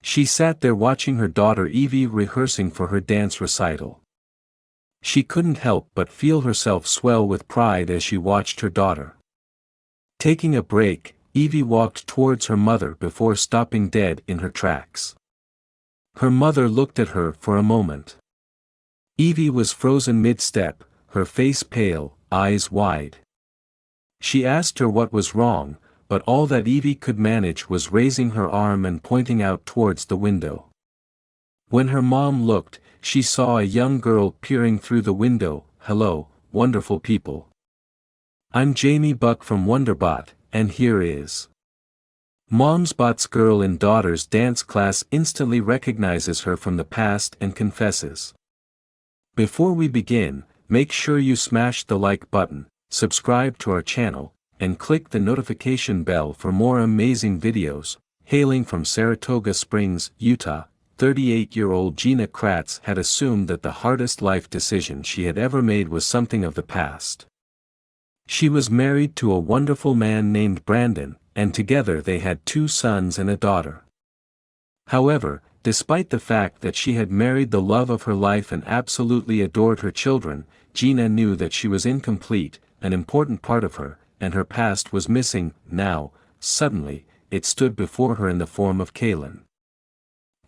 She sat there watching her daughter Evie rehearsing for her dance recital. She couldn't help but feel herself swell with pride as she watched her daughter. Taking a break, Evie walked towards her mother before stopping dead in her tracks. Her mother looked at her for a moment. Evie was frozen mid-step, her face pale, eyes wide. She asked her what was wrong, but all that Evie could manage was raising her arm and pointing out towards the window. When her mom looked, she saw a young girl peering through the window. "Hello, wonderful people. I'm Jamie Buck from Wonderbot, and here is..." Mom's Bot's girl in daughter's dance class instantly recognizes her from the past and confesses. Before we begin, make sure you smash the like button, subscribe to our channel, and click the notification bell for more amazing videos. Hailing from Saratoga Springs, Utah, 38-year-old Gina Kratz had assumed that the hardest life decision she had ever made was something of the past. She was married to a wonderful man named Brandon, and together they had 2 sons and a daughter. However, despite the fact that she had married the love of her life and absolutely adored her children, Gina knew that she was incomplete. An important part of her, and her past was missing. Now, suddenly, it stood before her in the form of Kaylin.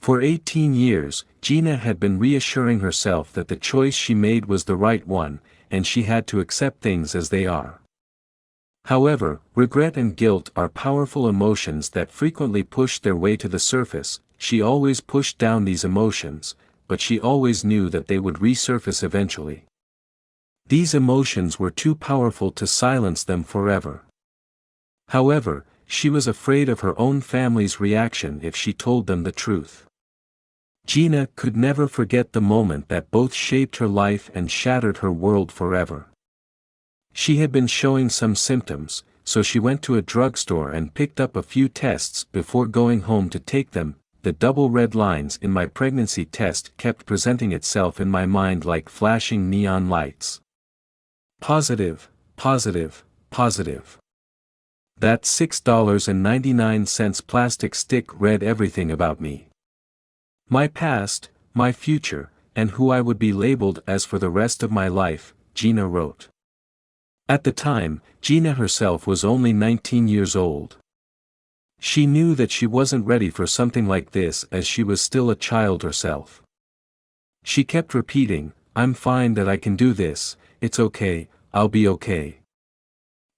For 18 years, Gina had been reassuring herself that the choice she made was the right one, and she had to accept things as they are. However, regret and guilt are powerful emotions that frequently push their way to the surface. She always pushed down these emotions, but she always knew that they would resurface eventually. These emotions were too powerful to silence them forever. However, she was afraid of her own family's reaction if she told them the truth. Gina could never forget the moment that both shaped her life and shattered her world forever. She had been showing some symptoms, so she went to a drugstore and picked up a few tests before going home to take them. The double red lines in my pregnancy test kept presenting itself in my mind like flashing neon lights. Positive, positive, positive. That $6.99 plastic stick read everything about me. My past, my future, and who I would be labeled as for the rest of my life, Gina wrote. At the time, Gina herself was only 19 years old. She knew that she wasn't ready for something like this as she was still a child herself. She kept repeating, "I'm fine, that I can do this, it's okay, I'll be okay."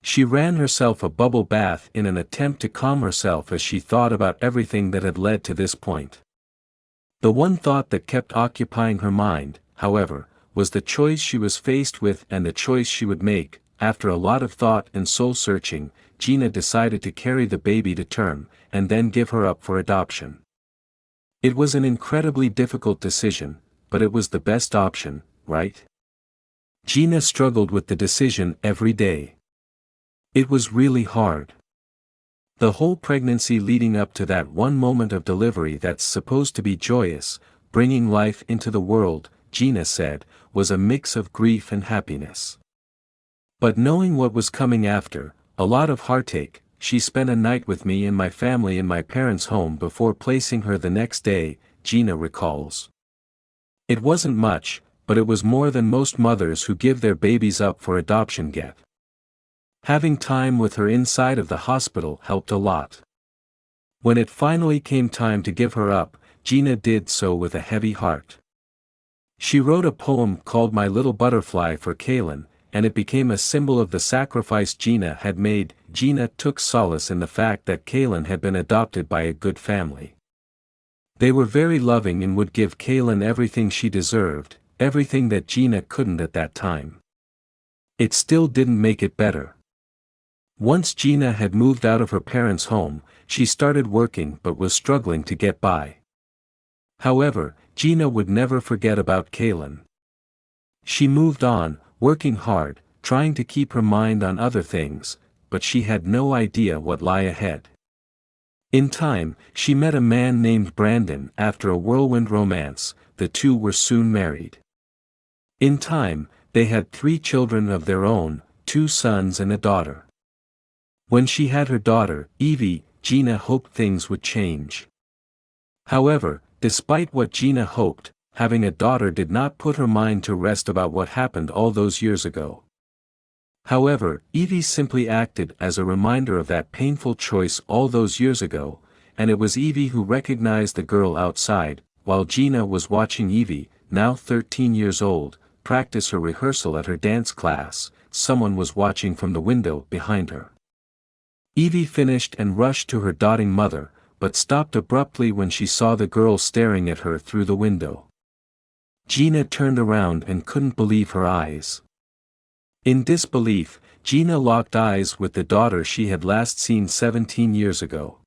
She ran herself a bubble bath in an attempt to calm herself as she thought about everything that had led to this point. The one thought that kept occupying her mind, however, was the choice she was faced with and the choice she would make. After a lot of thought and soul-searching, Gina decided to carry the baby to term, and then give her up for adoption. It was an incredibly difficult decision, but it was the best option, right? Gina struggled with the decision every day. It was really hard. The whole pregnancy leading up to that one moment of delivery that's supposed to be joyous, bringing life into the world, Gina said, was a mix of grief and happiness. But knowing what was coming after, a lot of heartache, she spent a night with me and my family in my parents' home before placing her the next day, Gina recalls. It wasn't much, but it was more than most mothers who give their babies up for adoption get. Having time with her inside of the hospital helped a lot. When it finally came time to give her up, Gina did so with a heavy heart. She wrote a poem called My Little Butterfly for Kaylin, and it became a symbol of the sacrifice Gina had made. Gina took solace in the fact that Kaylin had been adopted by a good family. They were very loving and would give Kaylin everything she deserved, everything that Gina couldn't at that time. It still didn't make it better. Once Gina had moved out of her parents' home, she started working but was struggling to get by. However, Gina would never forget about Kaylin. She moved on, working hard, trying to keep her mind on other things, but she had no idea what lay ahead. In time, she met a man named Brandon. After a whirlwind romance, the two were soon married. In time, they had 3 children of their own, 2 sons and a daughter. When she had her daughter, Evie, Gina hoped things would change. However, despite what Gina hoped, having a daughter did not put her mind to rest about what happened all those years ago. However, Evie simply acted as a reminder of that painful choice all those years ago, and it was Evie who recognized the girl outside, while Gina was watching Evie, now 13 years old, practice her rehearsal at her dance class. Someone was watching from the window behind her. Evie finished and rushed to her doting mother, but stopped abruptly when she saw the girl staring at her through the window. Gina turned around and couldn't believe her eyes. In disbelief, Gina locked eyes with the daughter she had last seen 17 years ago.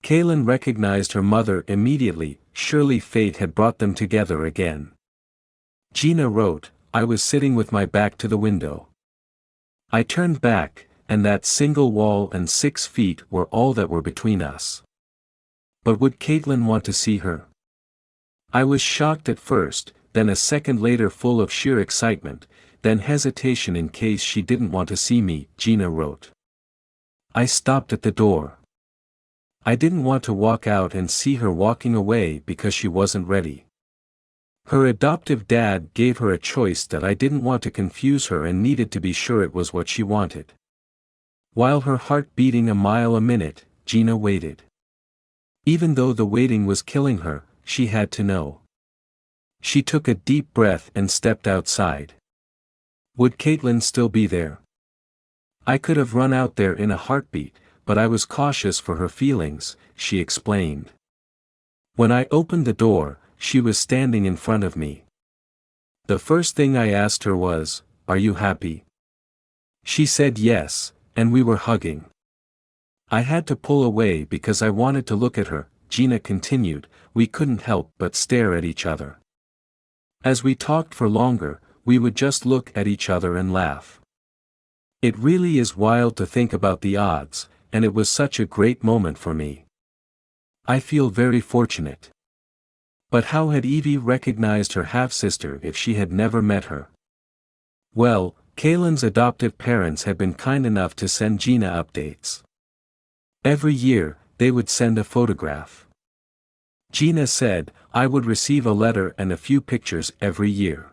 Kaylin recognized her mother immediately. Surely fate had brought them together again. Gina wrote, "I was sitting with my back to the window. I turned back, and that single wall and 6 feet were all that were between us. But would Caitlin want to see her? I was shocked at first, then a second later full of sheer excitement, then hesitation in case she didn't want to see me," Gina wrote. "I stopped at the door. I didn't want to walk out and see her walking away because she wasn't ready. Her adoptive dad gave her a choice that I didn't want to confuse her and needed to be sure it was what she wanted." While her heart beating a mile a minute, Gina waited. Even though the waiting was killing her, she had to know. She took a deep breath and stepped outside. Would Caitlin still be there? I could have run out there in a heartbeat, but I was cautious for her feelings, she explained. When I opened the door, she was standing in front of me. The first thing I asked her was, "Are you happy?" She said yes, and we were hugging. I had to pull away because I wanted to look at her, Gina continued. We couldn't help but stare at each other. As we talked for longer, we would just look at each other and laugh. It really is wild to think about the odds, and it was such a great moment for me. I feel very fortunate. But how had Evie recognized her half-sister if she had never met her? Well, Kaylin's adoptive parents had been kind enough to send Gina updates. Every year, they would send a photograph. Gina said, I would receive a letter and a few pictures every year.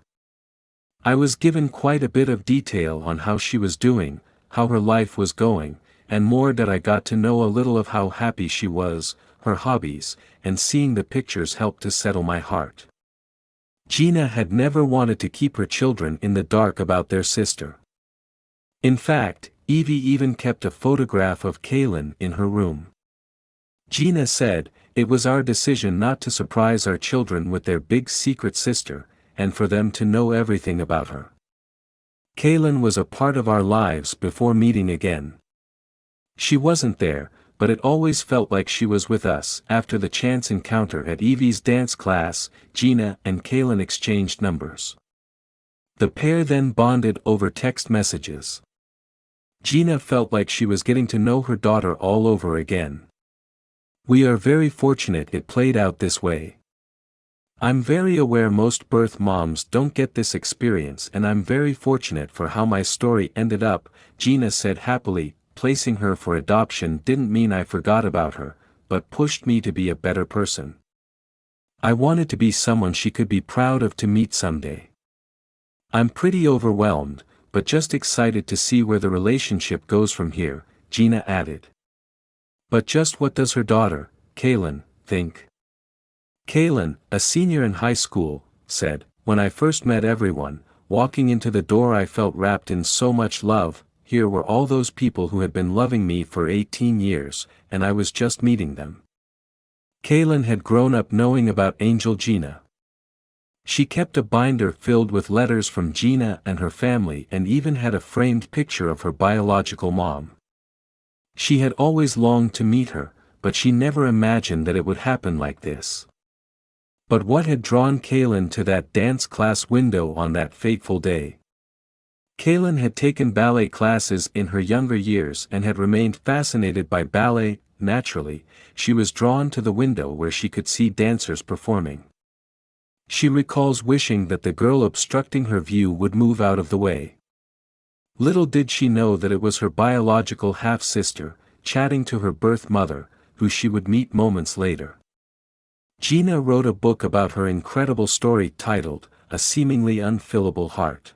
I was given quite a bit of detail on how she was doing, how her life was going, and more that I got to know a little of how happy she was, her hobbies, and seeing the pictures helped to settle my heart. Gina had never wanted to keep her children in the dark about their sister. In fact, Evie even kept a photograph of Kaylin in her room. Gina said, it was our decision not to surprise our children with their big secret sister, and for them to know everything about her. Kaylin was a part of our lives before meeting again. She wasn't there, but it always felt like she was with us. After the chance encounter at Evie's dance class, Gina and Kaylin exchanged numbers. The pair then bonded over text messages. Gina felt like she was getting to know her daughter all over again. We are very fortunate it played out this way. I'm very aware most birth moms don't get this experience, and I'm very fortunate for how my story ended up, Gina said happily. Placing her for adoption didn't mean I forgot about her, but pushed me to be a better person. I wanted to be someone she could be proud of to meet someday. I'm pretty overwhelmed, but just excited to see where the relationship goes from here, Gina added. But just what does her daughter, Kaylin, think? Kaylin, a senior in high school, said, when I first met everyone, walking into the door I felt wrapped in so much love. Here were all those people who had been loving me for 18 years, and I was just meeting them. Kaylin had grown up knowing about Angel Gina. She kept a binder filled with letters from Gina and her family and even had a framed picture of her biological mom. She had always longed to meet her, but she never imagined that it would happen like this. But what had drawn Kaylin to that dance class window on that fateful day? Kaylin had taken ballet classes in her younger years and had remained fascinated by ballet. Naturally, she was drawn to the window where she could see dancers performing. She recalls wishing that the girl obstructing her view would move out of the way. Little did she know that it was her biological half-sister, chatting to her birth mother, who she would meet moments later. Gina wrote a book about her incredible story titled, A Seemingly Unfillable Heart.